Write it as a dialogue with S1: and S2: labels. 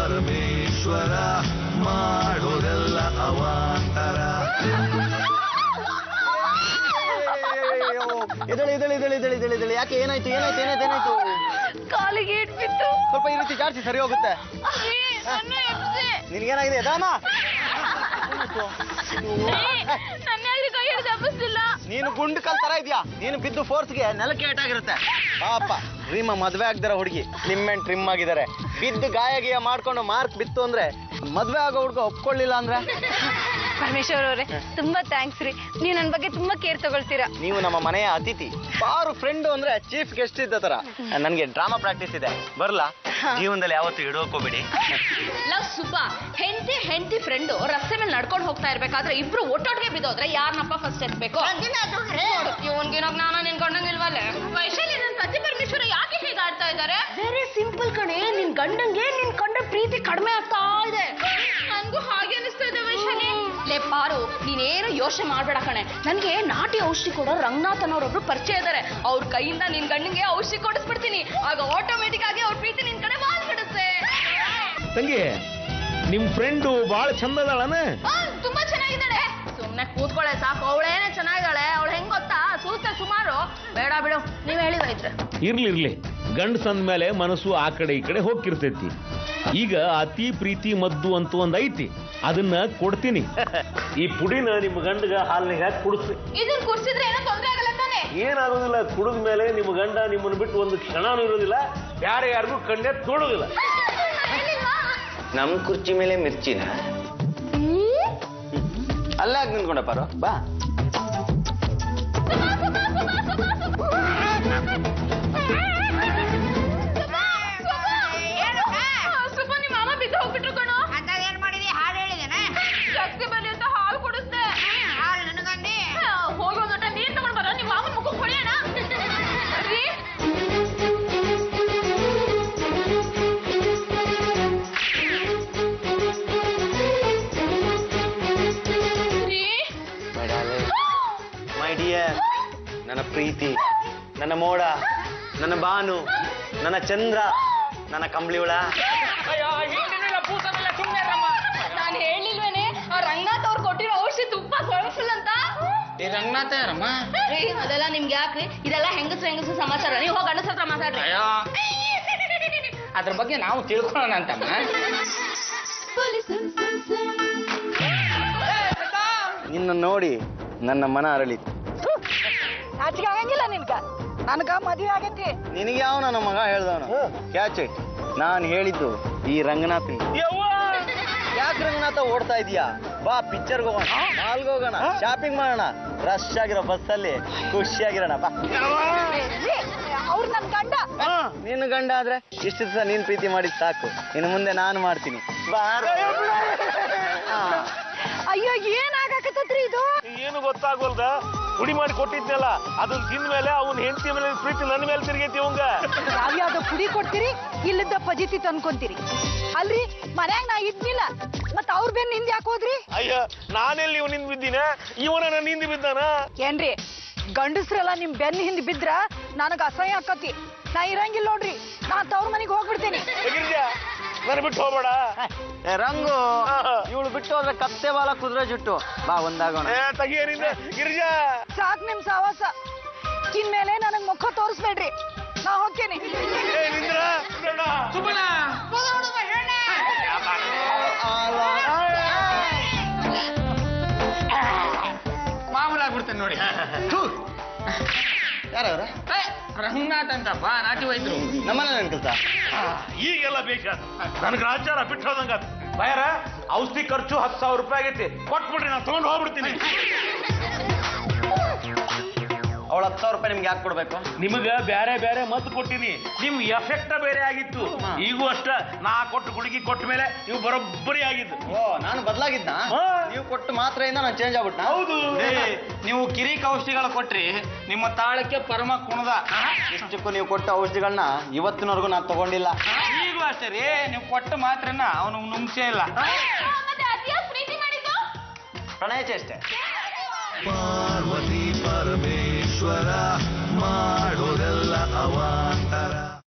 S1: ಪರಮೇಶ್ವರ ಮಾಡೋದೆಲ್ಲ ಅವಾಂತರ.
S2: ಎದಳಿ ಯಾಕೆ ಏನಾಯ್ತು
S3: ಕಾಲಿಗೆ ಇಟ್ಬಿತ್ತು.
S2: ಸ್ವಲ್ಪ ಈ ರೀತಿ ಜಾಸ್ತಿ ಸರಿ ಹೋಗುತ್ತೆ. ನಿನ್ಗೇನಾಗಿದೆ ಎದಾಮ? ನೀನು ಗುಂಡು ಕಲ್ ತರ ಇದೆಯಾ? ನೀನು ಬಿದ್ದು ಫೋರ್ಸ್ಗೆ ನೆಲಕ್ಕೆ ಏಟಾಗಿರುತ್ತೆ. ಪಾಪ ರೀಮ ಮದ್ವೆ ಆಗ್ದಾರ ಹುಡುಗಿ ಸ್ಲಿಮ್ ಅಂಡ್ ಟ್ರಿಮ್ ಆಗಿದ್ದಾರೆ. ಬಿದ್ದು ಗಾಯ ಮಾಡ್ಕೊಂಡು ಮಾರ್ಕ್ ಬಿತ್ತು ಅಂದ್ರೆ ಮದ್ವೆ ಆಗೋ ಹುಡುಗ ಒಪ್ಕೊಳ್ಳಿಲ್ಲ ಅಂದ್ರೆ.
S3: ಪರಮೇಶ್ವರ್ ಅವರೇ ತುಂಬಾ ಥ್ಯಾಂಕ್ಸ್ ರೀ. ನೀವು ನನ್ನ ಬಗ್ಗೆ ತುಂಬಾ ಕೇರ್ ತಗೊಳ್ತೀರಾ.
S2: ನೀವು ನಮ್ಮ ಮನೆಯ ಅತಿಥಿ. ಬಾರು ಫ್ರೆಂಡ್ ಅಂದ್ರೆ ಚೀಫ್ ಗೆಸ್ಟ್ ಇದ್ದ ತರ. ನನ್ಗೆ ಡ್ರಾಮಾ ಪ್ರಾಕ್ಟೀಸ್ ಇದೆ, ಬರ್ಲಾ? ಜೀವನದಲ್ಲಿ ಯಾವತ್ತು ಇಡೋಕೋಬೇಡಿ.
S4: ಲವ್ ಸುಬ್ಬ ಹೆಂಡತಿ ಫ್ರೆಂಡು ರಸ್ತೆ ಮೇಲೆ ನಡ್ಕೊಂಡು ಹೋಗ್ತಾ ಇರ್ಬೇಕಾದ್ರೆ ಇಬ್ರು ಒಟ್ಟೊಟ್ಟಿಗೆ ಬಿದ್ದೋದ್ರೆ ಯಾರನ್ನಪ್ಪ ಫಸ್ಟ್ ಎತ್ಬೇಕು? ಇವನ್ಗೇನೋಗ್ ನಾನು ನಿನ್ಕೊಂಡಂಗಿಲ್ವಲ್ಲ. ವೈಶಾಲಿ ನನ್ನ ಸತ್ಯ ಪರಮೇಶ್ವರ ಯಾಕೆ ಹೀಗೆ ಆಡ್ತಾ ಇದ್ದಾರೆ? ವೆರಿ ಸಿಂಪಲ್ ಕಣೆ, ನಿನ್ ಗಂಡಂಗೆ ನಿನ್ ಕಂಡ ಪ್ರೀತಿ ಕಡಿಮೆ ಆಗ್ತಾ ಇದೆ. ನನ್ಗೂ ಹಾಗೆ ಅನಿಸ್ತಾ ಇದೆ ವೈಶಾಲಿ. ಲೇ ಪಾರು, ನೀನೇನು ಯೋಚನೆ ಮಾಡ್ಬೇಡ ಕಣೆ. ನನ್ಗೆ ನಾಟಿ ಔಷಧಿ ಕೊಡೋ ರಂಗನಾಥ್ ಅನ್ನೋರೊಬ್ರು ಪರಿಚಯ ಇದಾರೆ. ಅವ್ರ ಕೈಯಿಂದ ನಿನ್ ಗಂಡಂಗೆ ಔಷಧಿ ಕೊಡಿಸ್ಬಿಡ್ತೀನಿ. ಆಗ ಆಟೋಮೆಟಿಕ್ ಆಗಿ ಅವ್ರ ಪ್ರೀತಿ ನಿನ್ ಕಡೆ ಬಾಲ್ ಬಿಡುತ್ತೆ.
S5: ತಂಗಿ, ನಿಮ್ ಫ್ರೆಂಡು ಬಾಳ ಚಂದ ಅದಾಳನ?
S4: ತುಂಬಾ ಚೆನ್ನಾಗಿದ್ದಾಳೆ. ಸುಮ್ನೆ ಕೂತ್ಕೊಳ್ಳೆ ಸಾಕು. ಅವಳೇನೆ ಚೆನ್ನಾಗಿದ್ದಾಳೆ. ಅವಳು ಹೆಂಗ್ ಗೊತ್ತಾ, ಸೂಸ್ತೆ ಸುಮಾರು. ಬೇಡ ಬಿಡು, ನೀವ್ ಹೇಳಿದ್ರೆ.
S5: ಇರ್ಲಿ ಗಂಡಸಂದ ಮೇಲೆ ಮನಸ್ಸು ಆ ಕಡೆ ಈ ಕಡೆ ಹೋಗಿರ್ತೈತಿ. ಈಗ ಅತಿ ಪ್ರೀತಿ ಮದ್ದು ಅಂತ ಒಂದ್ ಐತಿ, ಅದನ್ನ ಕೊಡ್ತೀನಿ. ಈ ಪುಡಿನ ನಿಮ್ ಗಂಡಗ ಹಾಲಿಗೆ ಹಾಕಿ ಕುಡಿಸ್ರಿ.
S4: ಇದನ್ನ ಕುಡ್ಸಿದ್ರೆ ಏನೋ ತೊಂದ್ರೆ ಆಗಲ್ಲ ತಾನೆ?
S5: ಏನಾಗೋದಿಲ್ಲ. ಕುಡಿದ ಮೇಲೆ ನಿಮ್ಮ ಗಂಡ ನಿಮ್ಮನ್ನು ಬಿಟ್ಟು ಒಂದು ಕ್ಷಣನೂ ಇರೋದಿಲ್ಲ, ಯಾರು ಯಾರಿಗೂ ಕಣ್ಣೆ ತೋಡುದಿಲ್ಲ.
S2: ನಮ್ ಕುರ್ಚಿ ಮೇಲೆ ಮಿರ್ಚಿನ ಅಲ್ಲೇ ಆಗಿ ನಿಂತ್ಕೊಂಡ ಪಾರು, ಬಾ.
S4: ನಿಮ್ಮ ಮಾಮ ಬಿದ್ದು ಹೋಗ್ಬಿಟ್ರು ಕಣೋ. ಅಂತ ಏನ್ ಮಾಡಿದಿ? ಹಾಲು ಹೇಳಿದೇನೆ. ಶಕ್ತಿ ಬರಲಿ ಅಂತ ಹಾಲು ಕುಡಿಸ್ದೆ. ಹಾಲು ನನಗಂದಿ. ಹೋಗಿ ಒಂದು ಲೋಟ ನೀರ್ ತಗೊಂಡ್ ಬರೋ. ನಿಮ್ಮ ಮಾಮನ ಮುಖಕ್ಕೆ ಹೊಡೆಯೋಣ.
S2: ಮೈ ಡಿಯರ್, ನನ್ನ ಪ್ರೀತಿ, ನನ್ನ ಮೋಡ, ನನ್ನ ಬಾನು, ನನ್ನ ಚಂದ್ರ, ನನ್ನ ಕಂಬಳಿವಳ.
S4: ನಾನು ಹೇಳಿಲ್ವೇನೆ ಆ ರಂಗನಾಥ್ ಅವ್ರು ಕೊಟ್ಟಿರೋ ಔಷಧಿ ತುಂಬಾ ಪವರ್ಫುಲ್ ಅಂತ.
S6: ರಂಗನಾಥ ಯಾರಮ್ಮ?
S4: ಅದೆಲ್ಲ ನಿಮ್ಗೆ ಯಾಕ್ರಿ? ಇದೆಲ್ಲ ಹೆಂಗಸು ಸಮಾಚಾರ. ನೀವು ಹೋಗಿ ಗಂಡಸ ಹತ್ರ ಮಾತಾಡ್ರಿ.
S6: ಅದ್ರ ಬಗ್ಗೆ ನಾವು ತಿಳ್ಕೊಳ್ಳೋಣ ಅಂತಮ್ಮ.
S2: ನಿನ್ನ ನೋಡಿ ನನ್ನ ಮನ ಅರಳಿತು.
S3: ನಾಚಿಕೆ ಆಗಂಗಿಲ್ಲ ನಿನ್ಗ? ನನಗ ಮದುವೆ ಆಗೈತಿ.
S2: ನಿನಗೆ ಯಾವ ನನ್ನ ಮಗ ಹೇಳ್ದವನು? Catch it. ನಾನು ಹೇಳಿದ್ದು ಈ ರಂಗನಾಥ್. ಯಾಕೆ ರಂಗನಾಥ ಓಡ್ತಾ ಇದೀಯಾ? ಬಾ ಪಿಕ್ಚರ್ಗೆ ಹೋಗೋಣ, ಮಾಲ್ಗೆ ಹೋಗೋಣ, ಶಾಪಿಂಗ್ ಮಾಡೋಣ, ರಶ್ ಆಗಿರೋ ಬಸ್ಸಲ್ಲಿ ಖುಷಿಯಾಗಿರೋಣ. ಬಾ.
S3: ಅವ್ರು ನನ್ ಗಂಡ.
S2: ನಿನ್ನ ಗಂಡ ಆದ್ರೆ ಇಷ್ಟು ದಿವಸ ನೀನ್ ಪ್ರೀತಿ ಮಾಡಿದ್ ಸಾಕು. ಇನ್ನು ಮುಂದೆ ನಾನು ಮಾಡ್ತೀನಿ.
S3: ಅಯ್ಯೋ, ಏನಾಗಕತ್ತತ್ರಿ ಇದು?
S5: ಏನು ಗೊತ್ತಾಗೋಲ್ದ? ಪುಡಿ ಮಾಡಿ ಕೊಟ್ಟಿದ್ನಲ್ಲ, ಅದನ್ನ ತಿಂದ ಮೇಲೆ ಅವನ್ ಹೆಂಡತಿ ಮೇಲೆ ಪ್ರೀತಿ ನನ್ನ ಮೇಲೆ ತಿರುಗೈತಿ ಅವಂಗ.
S3: ಯಾವ್ಯಾವ್ದು ಪುಡಿ ಕೊಡ್ತೀರಿ, ಇಲ್ಲದ ಪಜಿತಿ ತಂದ್ಕೊಂತೀರಿ. ಅಲ್ರಿ, ಮನ್ಯಾಗ ನಾ ಇದ್ನಿಲ್ಲ, ಮತ್ ಅವ್ರ ಬೆನ್ ನಿಂದ ಯಾಕೆ ಹೋದ್ರಿ?
S5: ಅಯ್ಯ, ನಾನೆಲ್ಲಿ ಇವ್ ನಿಂದ ಬಿದ್ದೀನ? ಇವನ ನನ್ನ ಹಿಂದೆ ಬಿದ್ದಾನ?
S3: ಏನ್ರಿ, ಗಂಡಸ್ರೆಲ್ಲ ನಿಮ್ ಬೆನ್ ಹಿಂದ್ ಬಿದ್ರ ನನಗ ಅಸಹ್ಯ ಆಕತಿ. ನಾ ಇರಂಗಿಲ್ಲ ನೋಡ್ರಿ. ನಾ ತವ್ರ ಮನೆಗೆ ಹೋಗ್ಬಿಡ್ತೇನೆ.
S5: ನನ್ ಬಿಟ್ಟು ಹೋಗ್ಬೇಡ.
S2: ರಂಗು, ಇವಳು ಬಿಟ್ಟು ಹೋದ್ರೆ ಕತ್ತೆ ಬಾಲ ಕುದುರೆ ಜುಟ್ಟು. ಬಾ ಒಂದಾಗೋಣ.
S5: ತಗಿಯರಿಂದ ಗಿರಿಜಾ.
S3: ಸಾಕ್ ನಿಮ್ ಸಾವಾಸ. ಇನ್ಮೇಲೆ ನನಗ್ ಮುಖ ತೋರಿಸ್ಬೇಡ್ರಿ. ನಾ ಹೋಗ್ತೇನೆ.
S6: ಮಾಮೂಲಾಗ್ಬಿಡ್ತೇನೆ ನೋಡಿ.
S2: ಯಾರವ್ರ?
S6: ರಂಗನಾಥ್ ಅಂತಪ್ಪ, ನಾಟಿ ವೈದ್ಯರು.
S2: ನಮ್ಮನ್ನ ನನ್ ಕೆಲ್ಸ.
S5: ಈಗೆಲ್ಲ ಬೇಕಾದ ನನ್ಗೆ ರಾಜ್ಯಾರ ಬಿಟ್ಟು ಹೋದಂಗ. ಬಯರ ಔಷಧಿ ಖರ್ಚು 10,000 ರೂಪಾಯಿ ಆಗೈತಿ, ಕೊಟ್ಬಿಡ್ರಿ, ನಾನು ತಗೊಂಡು ಹೋಗ್ಬಿಡ್ತೀನಿ.
S2: ಅವಳ 10,000 ರೂಪಾಯಿ ನಿಮ್ಗೆ ಯಾಕೆ ಕೊಡ್ಬೇಕು?
S5: ನಿಮಗ ಬೇರೆ ಬೇರೆ ಮದ್ದು ಕೊಟ್ಟಿನಿ, ನಿಮ್ ಎಫೆಕ್ಟ್ ಬೇರೆ ಆಗಿತ್ತು. ಈಗೂ ಅಷ್ಟ ನಾ ಕೊಟ್ಟು ಗುಳಿಗೆ ಕೊಟ್ಟ ಮೇಲೆ ನೀವು ಬರೋಬ್ಬರಿ ಆಗಿದ್ದು.
S2: ಓ, ನಾನು ಬದಲಾಗಿದ್ದ? ನೀವು ಕೊಟ್ಟು ಮಾತ್ರೆಯಿಂದ ನಾನು ಚೇಂಜ್ ಆಗ್ಬಿಟ್ಟ?
S5: ಹೌದು.
S6: ನೀವು ಕಿರಿಕ ಔಷಧಿಗಳ ಕೊಟ್ರಿ, ನಿಮ್ಮ ತಾಳಕ್ಕೆ ಪರಮ ಕುಣದ.
S2: ಇಷ್ಟಕ್ಕೂ ನೀವು ಕೊಟ್ಟ ಔಷಧಿಗಳನ್ನ ಇವತ್ತಿನವರೆಗೂ ನಾನು ತಗೊಂಡಿಲ್ಲ.
S6: ಈಗೂ ಅಷ್ಟೇ ರೀ, ನೀವು ಕೊಟ್ಟ ಮಾತ್ರನ್ನ ಅವನು ನುಂಗ್ಸೇ ಇಲ್ಲ.
S4: ಪ್ರೀತಿ ಮಾಡಿದ್ದು
S2: ಪ್ರಣಯ ಚೇಷ್ಟೆ.
S1: ಪಾರ್ವತಿ ಪರಮೇಶ್ವರ ಮಾಡ